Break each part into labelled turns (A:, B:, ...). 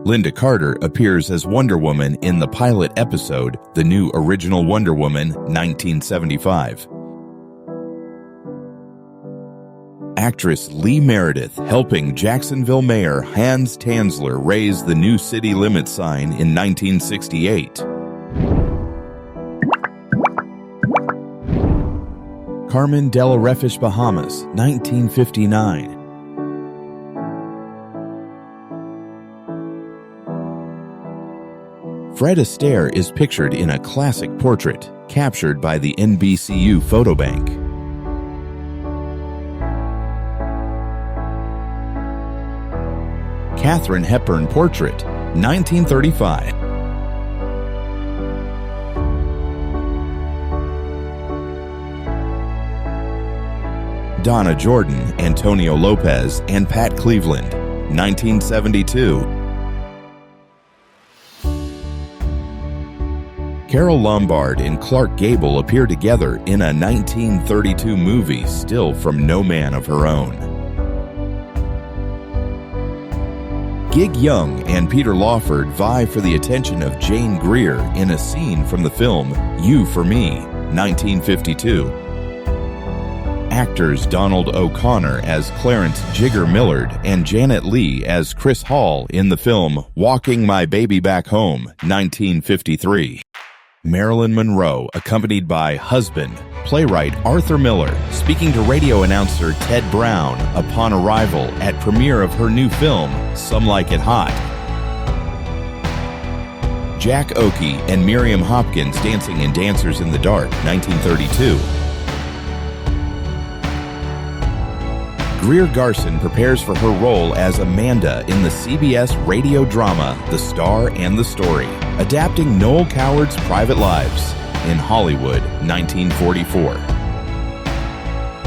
A: Linda Carter appears as Wonder Woman in the pilot episode, The New Original Wonder Woman, 1975. Actress Lee Meredith helping Jacksonville Mayor Hans Tanzler raise the new city limit sign in 1968. Carmen de la Refish, Bahamas, 1959. Fred Astaire is pictured in a classic portrait captured by the NBCU photo bank. Katharine Hepburn portrait, 1935. Donna Jordan, Antonio Lopez, and Pat Cleveland, 1972. Carole Lombard and Clark Gable appear together in a 1932 movie, Still from No Man of Her Own. Gig Young and Peter Lawford vie for the attention of Jane Greer in a scene from the film You for Me, 1952. Actors Donald O'Connor as Clarence Jigger Millard and Janet Leigh as Chris Hall in the film Walking My Baby Back Home, 1953. Marilyn Monroe, accompanied by husband, playwright Arthur Miller, speaking to radio announcer Ted Brown upon arrival at premiere of her new film, Some Like It Hot. Jack Oakey and Miriam Hopkins dancing in Dancers in the Dark, 1932. Greer Garson prepares for her role as Amanda in the CBS radio drama The Star and the Story, adapting Noel Coward's private lives in Hollywood, 1944.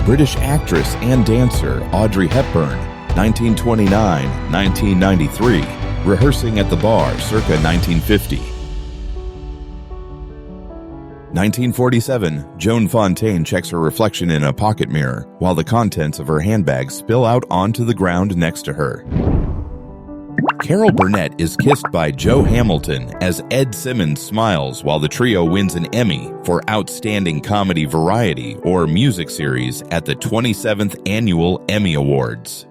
A: British actress and dancer Audrey Hepburn, 1929-1993, rehearsing at the bar circa 1950. 1947, Joan Fontaine checks her reflection in a pocket mirror while the contents of her handbag spill out onto the ground next to her. Carol Burnett is kissed by Joe Hamilton as Ed Simmons smiles while the trio wins an Emmy for Outstanding Comedy Variety or Music Series at the 27th Annual Emmy Awards.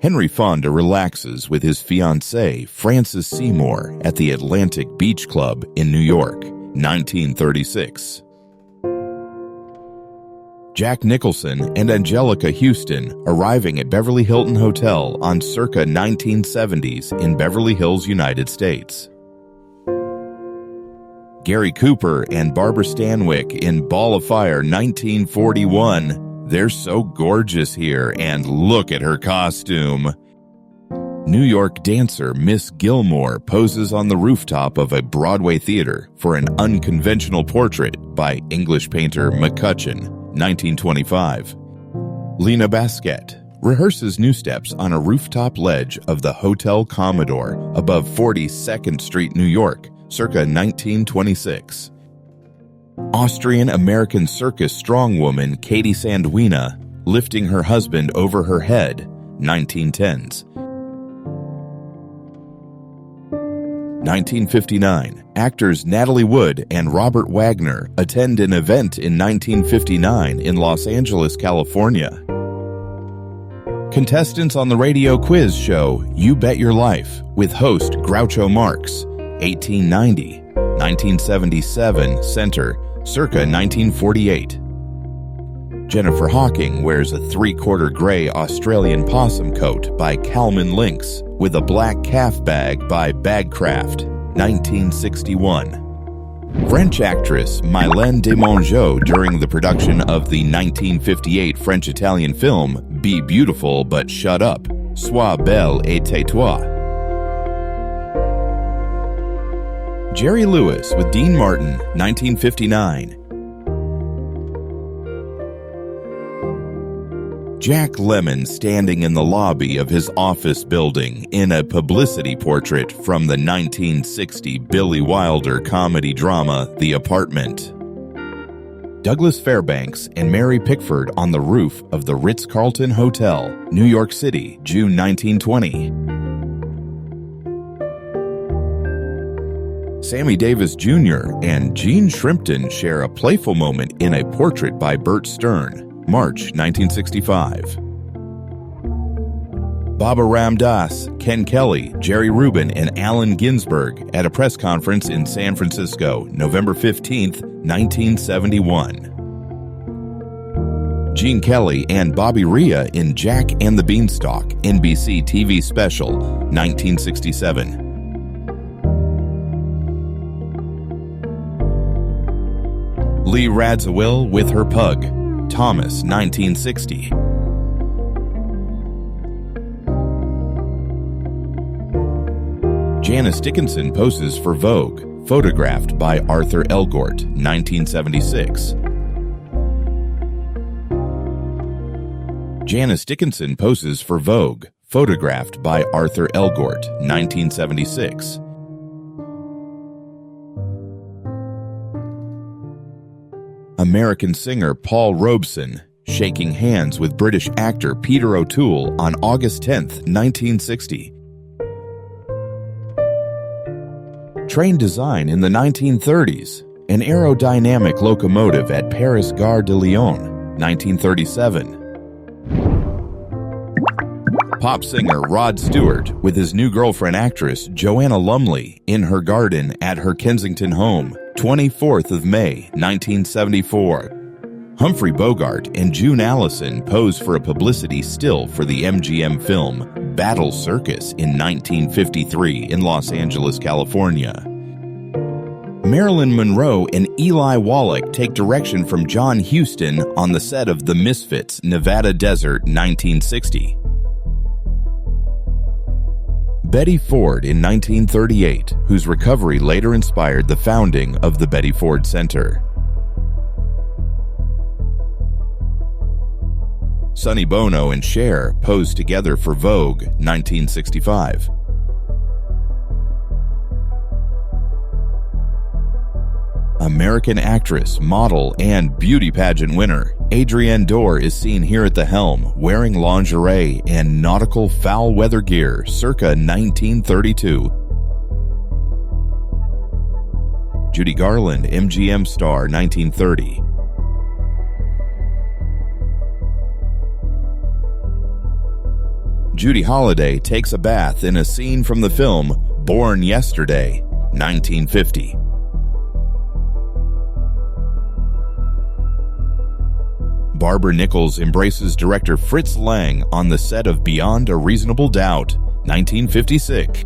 A: Henry Fonda relaxes with his fiancée, Frances Seymour, at the Atlantic Beach Club in New York, 1936. Jack Nicholson and Angelica Houston arriving at Beverly Hilton Hotel on circa 1970s in Beverly Hills, United States. Gary Cooper and Barbara Stanwyck in Ball of Fire, 1941. They're so gorgeous here, and look at her costume. New York dancer Miss Gilmore poses on the rooftop of a Broadway theater for an unconventional portrait by English painter McCutcheon, 1925. Lena Basquette rehearses new steps on a rooftop ledge of the Hotel Commodore above 42nd Street, New York, circa 1926. Austrian-American circus strongwoman Katie Sandwina lifting her husband over her head, 1910s. 1959, actors Natalie Wood and Robert Wagner attend an event in 1959 in Los Angeles, California. Contestants on the radio quiz show You Bet Your Life with host Groucho Marx, 1890, 1977 Center, circa 1948. Jennifer Hawking wears a three-quarter gray Australian possum coat by Calman Lynx with a black calf bag by Bagcraft, 1961. French actress Mylène Demongeau during the production of the 1958 French-Italian film Be Beautiful But Shut Up, Sois belle et tais-toi. Jerry Lewis with Dean Martin, 1959. Jack Lemmon standing in the lobby of his office building in a publicity portrait from the 1960 Billy Wilder comedy drama The Apartment. Douglas Fairbanks and Mary Pickford on the roof of the Ritz-Carlton Hotel, New York City, June 1920. Sammy Davis Jr. and Gene Shrimpton share a playful moment in a portrait by Bert Stern, March 1965. Baba Ram Das, Ken Kelly, Jerry Rubin, and Allen Ginsberg at a press conference in San Francisco, November 15, 1971. Gene Kelly and Bobby Rhea in Jack and the Beanstalk, NBC TV special, 1967. Lee Radziwill with her pug, Thomas, 1960. Janice Dickinson poses for Vogue, photographed by Arthur Elgort, 1976. Janice Dickinson poses for Vogue, photographed by Arthur Elgort, 1976. American singer Paul Robeson shaking hands with British actor Peter O'Toole on August 10, 1960. Train design in the 1930s, an aerodynamic locomotive at Paris Gare de Lyon, 1937. Pop singer Rod Stewart with his new girlfriend actress Joanna Lumley in her garden at her Kensington home, 24th of May, 1974. Humphrey Bogart and June Allison pose for a publicity still for the MGM film Battle Circus in 1953 in Los Angeles, California. Marilyn Monroe and Eli Wallach take direction from John Huston on the set of The Misfits, Nevada Desert, 1960. Betty Ford in 1938, whose recovery later inspired the founding of the Betty Ford Center. Sonny Bono and Cher posed together for Vogue, 1965. American actress, model, and beauty pageant winner Adrienne Dore is seen here at the helm wearing lingerie and nautical foul weather gear circa 1932. Judy Garland, MGM star, 1930. Judy Holliday takes a bath in a scene from the film Born Yesterday, 1950. Barbara Nichols embraces director Fritz Lang on the set of Beyond a Reasonable Doubt, 1956.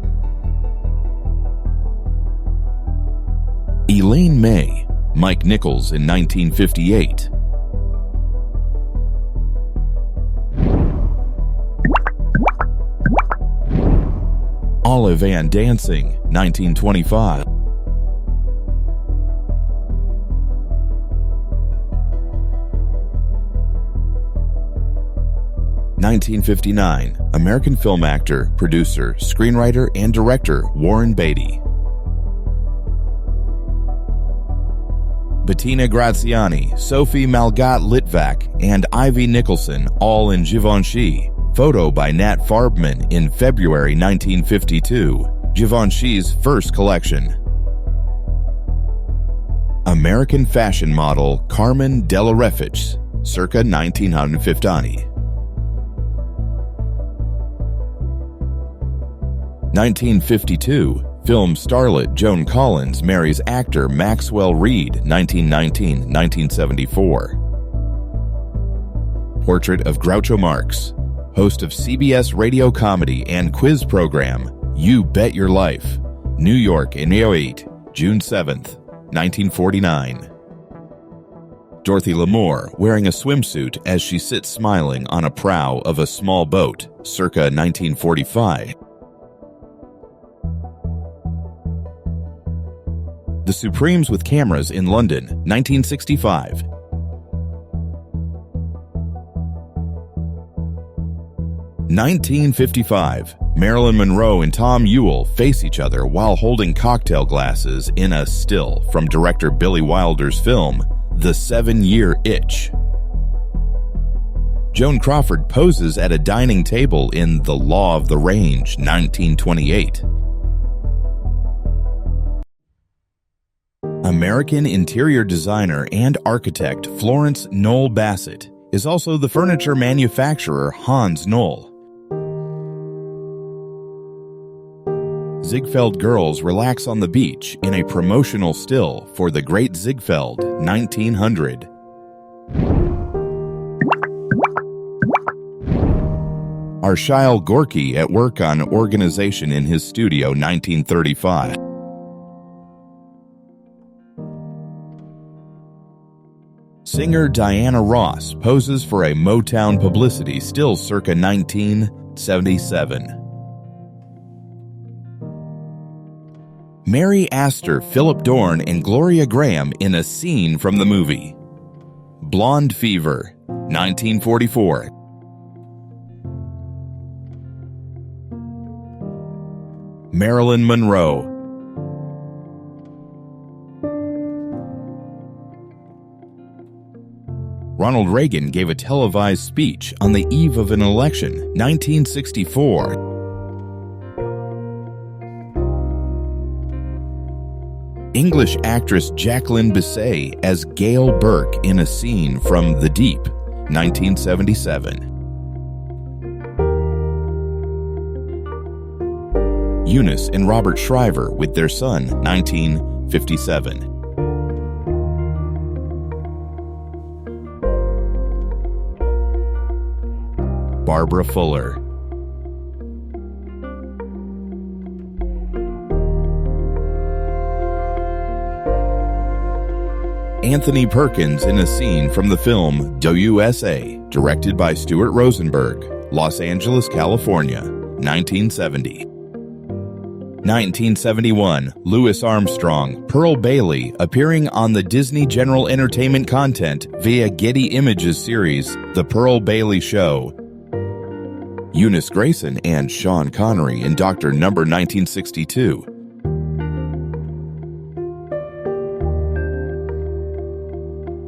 A: Elaine May, Mike Nichols in 1958. Olive Ann Dancing, 1925. (1959), American film actor, producer, screenwriter, and director Warren Beatty. Bettina Graziani, Sophie Malgat-Litvak, and Ivy Nicholson, all in Givenchy. Photo by Nat Farbman in February 1952, Givenchy's first collection. American fashion model Carmen Della Refice, circa 1950. 1952, film starlet Joan Collins marries actor Maxwell Reed, 1919-1974. Portrait of Groucho Marx, host of CBS radio comedy and quiz program You Bet Your Life, New York in 8, June 7th, 1949. Dorothy Lamour wearing a swimsuit as she sits smiling on a prow of a small boat, circa 1945. The Supremes with Cameras in London, 1965. (1955), Marilyn Monroe and Tom Ewell face each other while holding cocktail glasses in a still from director Billy Wilder's film, The 7-Year Itch. Joan Crawford poses at a dining table in The Law of the Range, 1928. American interior designer and architect Florence Knoll Bassett is also the furniture manufacturer Hans Knoll. Ziegfeld girls relax on the beach in a promotional still for the Great Ziegfeld, 1900. Arshile Gorky at work on organization in his studio, 1935. Singer Diana Ross poses for a Motown publicity still circa 1977. Mary Astor, Philip Dorn, and Gloria Graham in a scene from the movie Blonde Fever, 1944. Marilyn Monroe. Ronald Reagan gave a televised speech on the eve of an election, 1964. English actress Jacqueline Bisset as Gail Burke in a scene from The Deep, 1977. Eunice and Robert Shriver with their son, 1957. Barbara Fuller. Anthony Perkins in a scene from the film USA, directed by Stuart Rosenberg, Los Angeles, California, 1970. 1971, Louis Armstrong, Pearl Bailey appearing on the Disney General Entertainment content via Getty Images series The Pearl Bailey Show. Eunice Grayson and Sean Connery in Dr. Number 1962.